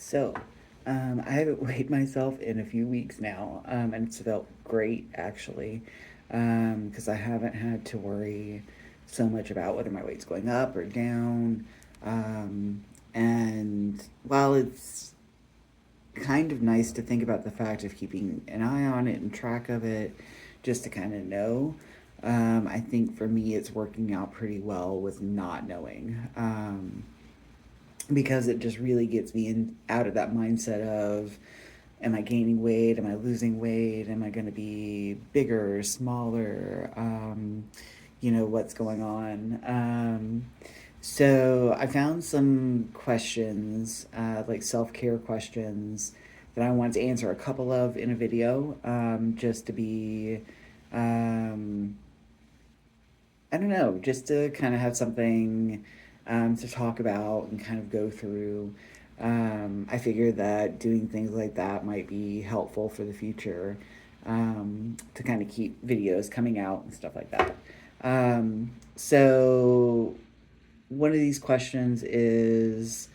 So, I haven't weighed myself in a few weeks now, and it's felt great actually, because I haven't had to worry so much about whether my weight's going up or down. And while it's kind of nice to think about the fact of keeping an eye on it and track of it, just to kind of know, I think for me it's working out pretty well with not knowing. Because it just really gets me in out of that mindset of, am I gaining weight, am I losing weight, am I going to be bigger, smaller, what's going on. So I found some questions, like self-care questions, that I wanted to answer a couple of in a video, just to be, um, I don't know, just to kind of have something, to talk about and kind of go through. I figured that doing things like that might be helpful for the future, to kind of keep videos coming out and stuff like that. So, one of these questions is,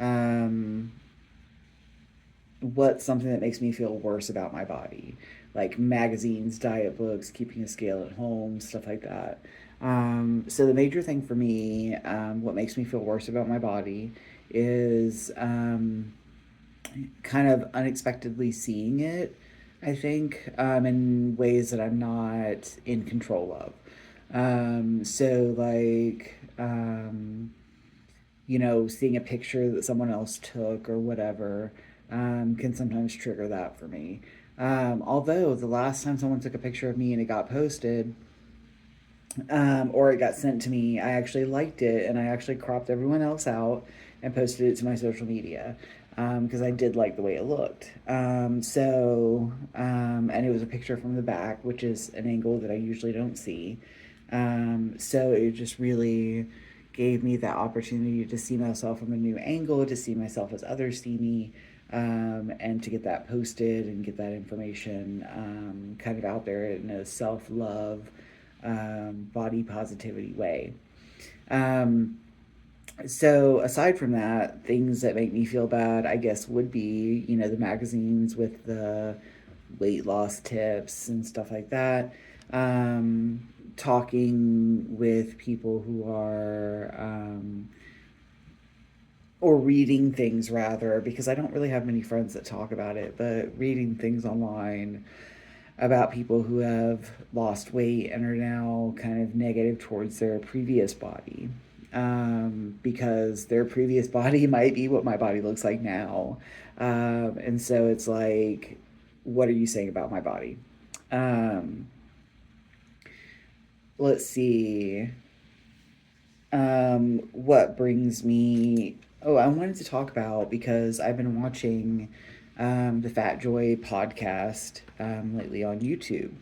um, what's something that makes me feel worse about my body? Like magazines, diet books, keeping a scale at home, stuff like that. So the major thing for me, what makes me feel worse about my body, is kind of unexpectedly seeing it. I think, in ways that I'm not in control of. So like, seeing a picture that someone else took or whatever, can sometimes trigger that for me. Although the last time someone took a picture of me and it got posted, or it got sent to me, I actually liked it and I actually cropped everyone else out and posted it to my social media, because I did like the way it looked. And it was a picture from the back, which is an angle that I usually don't see. So it just really gave me that opportunity to see myself from a new angle, to see myself as others see me, and to get that posted and get that information, kind of out there in a self love, body positivity way. Um, so aside from that, things that make me feel bad, I guess, would be, the magazines with the weight loss tips and stuff like that. Talking with people who are, or reading things rather, because I don't really have many friends that talk about it, but reading things online about people who have lost weight and are now kind of negative towards their previous body, because their previous body might be what my body looks like now. And so it's like, what are you saying about my body? Um, let's see. What brings me. Oh, I wanted to talk about, because I've been watching, the Fat Joy podcast, lately on YouTube.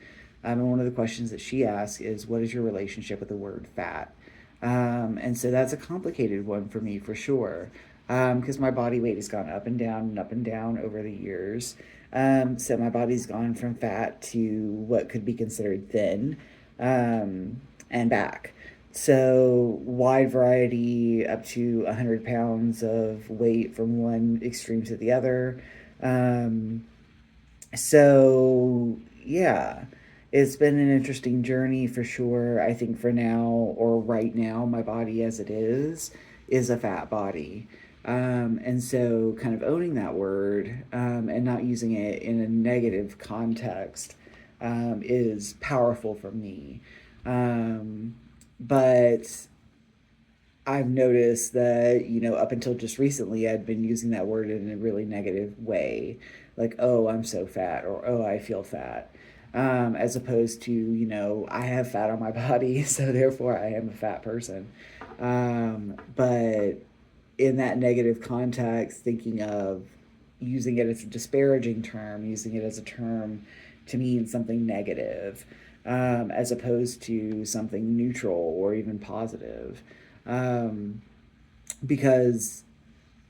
And one of the questions that she asks is, what is your relationship with the word fat? And so that's a complicated one for me for sure, because my body weight has gone up and down and up and down over the years. So my body's gone from fat to what could be considered thin, and back. So wide variety, up to 100 pounds of weight from one extreme to the other. Um, so yeah, it's been an interesting journey for sure. I think for now, or right now, my body as it is a fat body. And so kind of owning that word, and not using it in a negative context, is powerful for me. Um, but I've noticed that, up until just recently, I'd been using that word in a really negative way. Like, oh, I'm so fat, or oh, I feel fat. As opposed to, I have fat on my body, so therefore I am a fat person. But in that negative context, thinking of using it as a disparaging term, using it as a term to mean something negative, as opposed to something neutral or even positive. Um, because,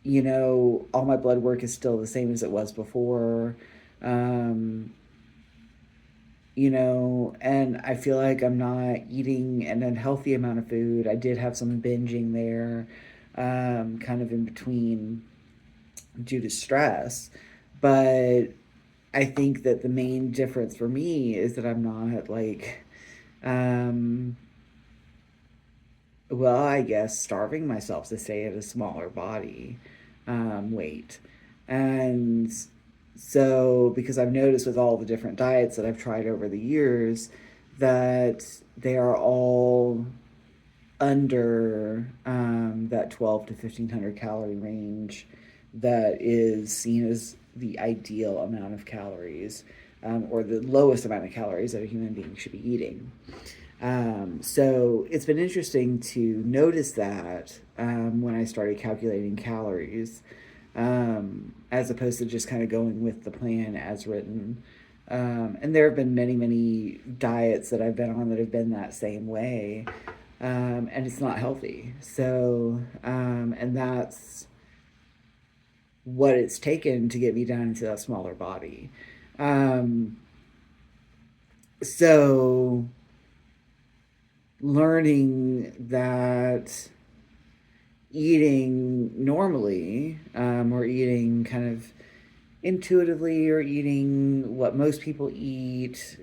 all my blood work is still the same as it was before. Um, and I feel like I'm not eating an unhealthy amount of food. I did have some binging there, kind of in between. due to stress. But I think that the main difference for me is that I'm not like, um, well, I guess starving myself to stay at a smaller body weight. And so, because I've noticed with all the different diets that I've tried over the years, that they are all under that 12 to 1500 calorie range that is seen as the ideal amount of calories, or the lowest amount of calories that a human being should be eating. So it's been interesting to notice that when I started calculating calories, as opposed to just kind of going with the plan as written. And there have been many, many diets that I've been on that have been that same way, and it's not healthy. So, and that's what it's taken to get me down into that smaller body. Um, so, learning that eating normally, or eating kind of intuitively, or eating what most people eat,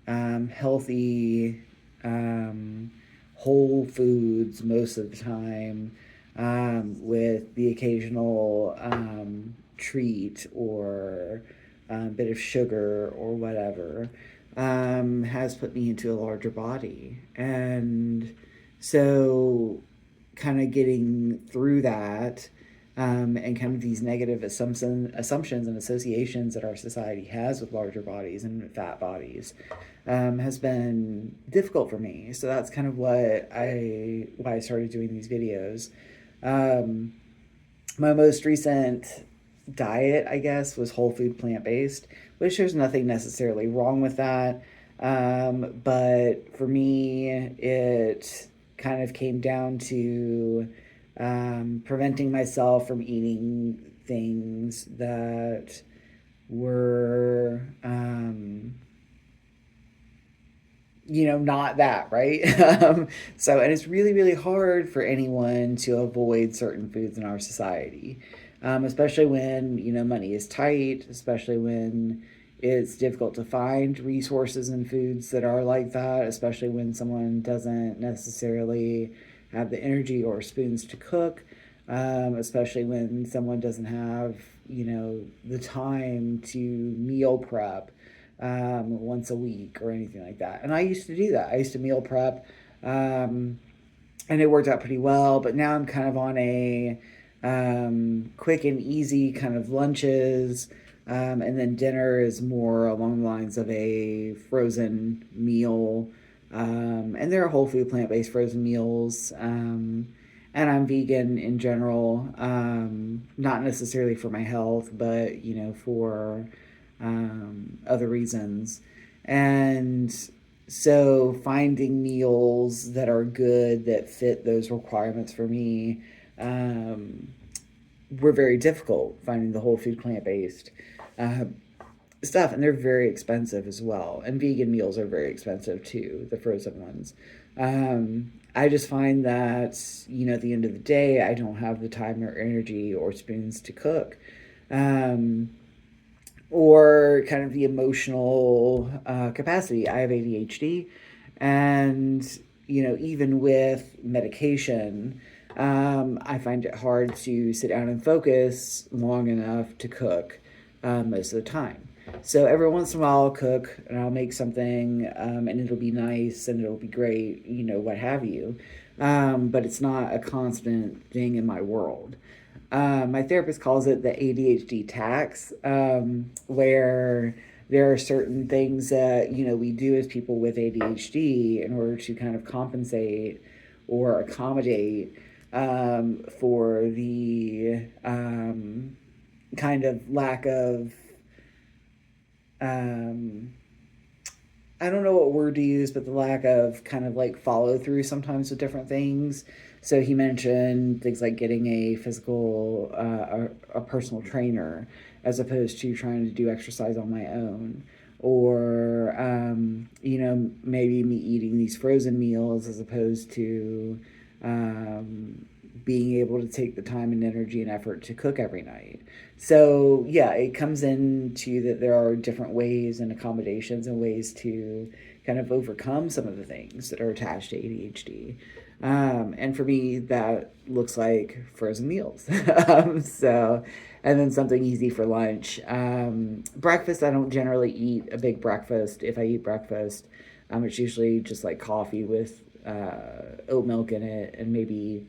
healthy, whole foods most of the time, with the occasional treat or bit of sugar or whatever, has put me into a larger body. And so, kind of getting through that, and kind of these negative assumptions and associations that our society has with larger bodies and fat bodies, has been difficult for me. So that's kind of why I started doing these videos. Um, my most recent diet, I guess, was whole food plant based, which there's nothing necessarily wrong with that. But for me, it kind of came down to preventing myself from eating things that were, not that, right? So, and it's really, really hard for anyone to avoid certain foods in our society, especially when, money is tight, especially when it's difficult to find resources and foods that are like that, especially when someone doesn't necessarily have the energy or spoons to cook, especially when someone doesn't have, the time to meal prep once a week or anything like that. And I used to do that. I used to meal prep, um, and it worked out pretty well. But now I'm kind of on a quick and easy kind of lunches. And then dinner is more along the lines of a frozen meal. And there are whole food plant based frozen meals. And I'm vegan in general, not necessarily for my health, but for other reasons. And so finding meals that are good that fit those requirements for me, um, were very difficult. Finding the whole food plant based uh, stuff, and they're very expensive as well. And vegan meals are very expensive too, the frozen ones. I just find that, at the end of the day, I don't have the time or energy or spoons to cook. Um, or kind of the emotional capacity. I have ADHD, and even with medication, I find it hard to sit down and focus long enough to cook most of the time. So every once in a while, I'll cook and I'll make something, and it'll be nice and it'll be great, what have you. But it's not a constant thing in my world. My therapist calls it the ADHD tax, where there are certain things that we do as people with ADHD in order to kind of compensate or accommodate for the kind of lack of, um, I don't know what word to use, but the lack of kind of like follow through sometimes with different things. So he mentioned things like getting a physical, a personal trainer, as opposed to trying to do exercise on my own. Or, maybe me eating these frozen meals as opposed to being able to take the time and energy and effort to cook every night. So yeah, it comes into that there are different ways and accommodations and ways to kind of overcome some of the things that are attached to ADHD. And for me, that looks like frozen meals. So, and then something easy for lunch. Breakfast, I don't generally eat a big breakfast. If I eat breakfast, it's usually just like coffee with oat milk in it and maybe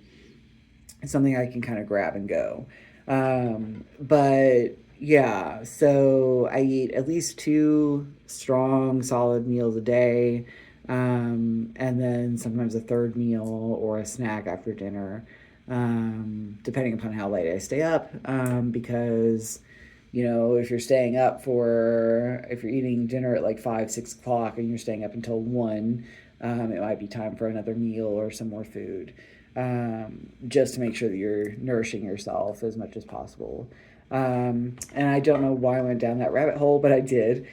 something I can kind of grab and go. But yeah, so I eat at least two strong, solid meals a day, and then sometimes a third meal or a snack after dinner, depending upon how late I stay up. Because if you're staying up if you're eating dinner at like 5, 6 o'clock and you're staying up until 1, it might be time for another meal or some more food, just to make sure that you're nourishing yourself as much as possible. And I don't know why I went down that rabbit hole, but I did.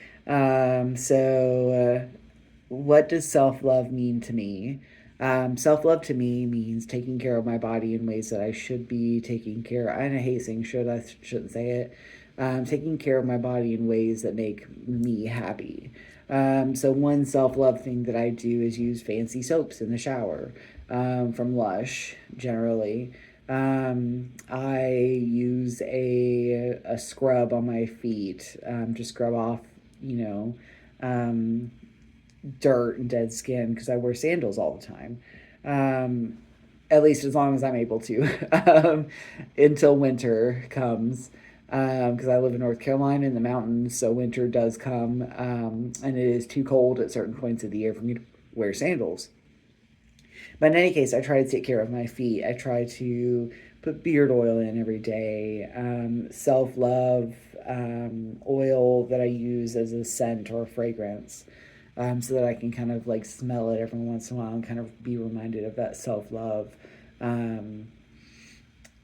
What does self love mean to me? Self love to me means taking care of my body in ways that I should be taking care of. And I hate saying should, I shouldn't say it. Taking care of my body in ways that make me happy. So one self-love thing that I do is use fancy soaps in the shower, from Lush generally. I use a scrub on my feet, to scrub off, you know, um, dirt and dead skin because I wear sandals all the time. At least as long as I'm able to, until winter comes. Because I live in North Carolina in the mountains, so winter does come, and it is too cold at certain points of the year for me to wear sandals. But in any case, I try to take care of my feet. I try to put beard oil in every day, self love oil that I use as a scent or a fragrance, so that I can kind of like smell it every once in a while and kind of be reminded of that self love. Um,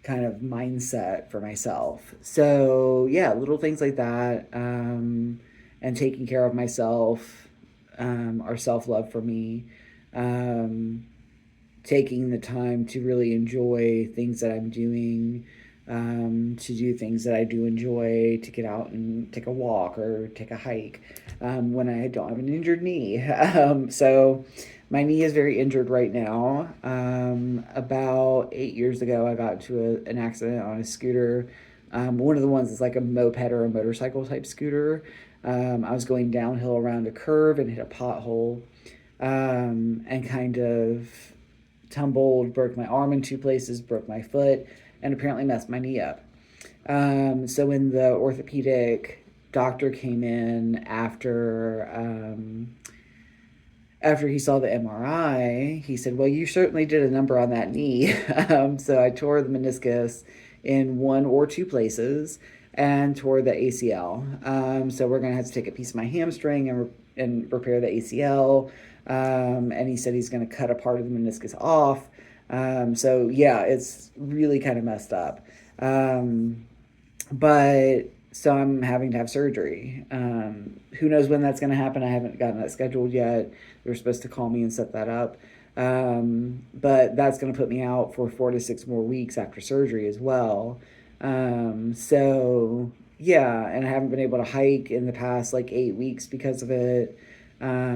Kind of mindset for myself. So yeah, little things like that, and taking care of myself, are self love for me. Um, Taking the time to really enjoy things that I'm doing, to do things that I do enjoy, to get out and take a walk or take a hike, when I don't have an injured knee. So my knee is very injured right now. About 8 years ago, I got into an accident on a scooter. One of the ones is like a moped or a motorcycle type scooter. I was going downhill around a curve and hit a pothole, and kind of tumbled, broke my arm in two places, broke my foot, and apparently messed my knee up. So when the orthopedic doctor came in after he saw the MRI, he said, "Well, you certainly did a number on that knee." So I tore the meniscus in one or two places and tore the ACL. So we're gonna have to take a piece of my hamstring and repair the ACL. And he said he's gonna cut a part of the meniscus off. So yeah, it's really kind of messed up. But so I'm having to have surgery. Who knows when that's going to happen? I haven't gotten that scheduled yet. They were supposed to call me and set that up. But that's going to put me out for 4 to 6 more weeks after surgery as well. So yeah, and I haven't been able to hike in the past like 8 weeks because of it. But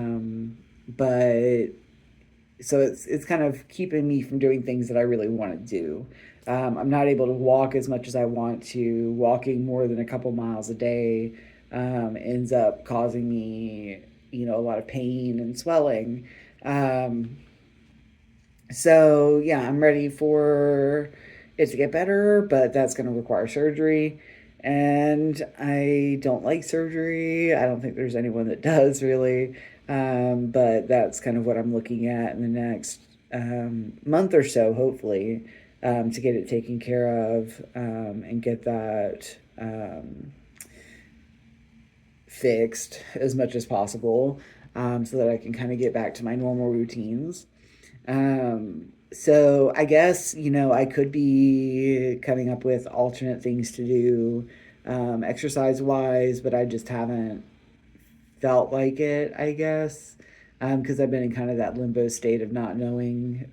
so it's kind of keeping me from doing things that I really want to do. I'm not able to walk as much as I want to. Walking more than a couple miles a day, ends up causing me, a lot of pain and swelling. Um, so yeah, I'm ready for it to get better, but that's going to require surgery. And I don't like surgery. I don't think there's anyone that does really. But that's kind of what I'm looking at in the next, month or so, hopefully, to get it taken care of, and get that, fixed as much as possible, so that I can kind of get back to my normal routines. So I guess, I could be coming up with alternate things to do, exercise wise, but I just haven't felt like it, I guess, because I've been in kind of that limbo state of not knowing,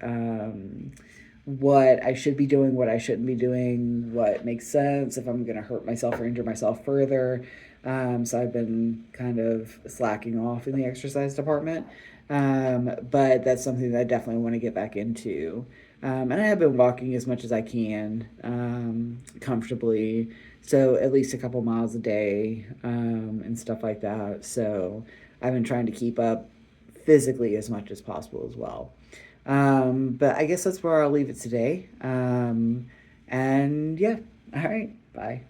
what I should be doing, what I shouldn't be doing, what makes sense, if I'm going to hurt myself or injure myself further. So I've been kind of slacking off in the exercise department. But that's something that I definitely want to get back into. And I have been walking as much as I can comfortably. So at least a couple miles a day and stuff like that. So I've been trying to keep up physically as much as possible as well. But I guess that's where I'll leave it today. And yeah, all right, bye.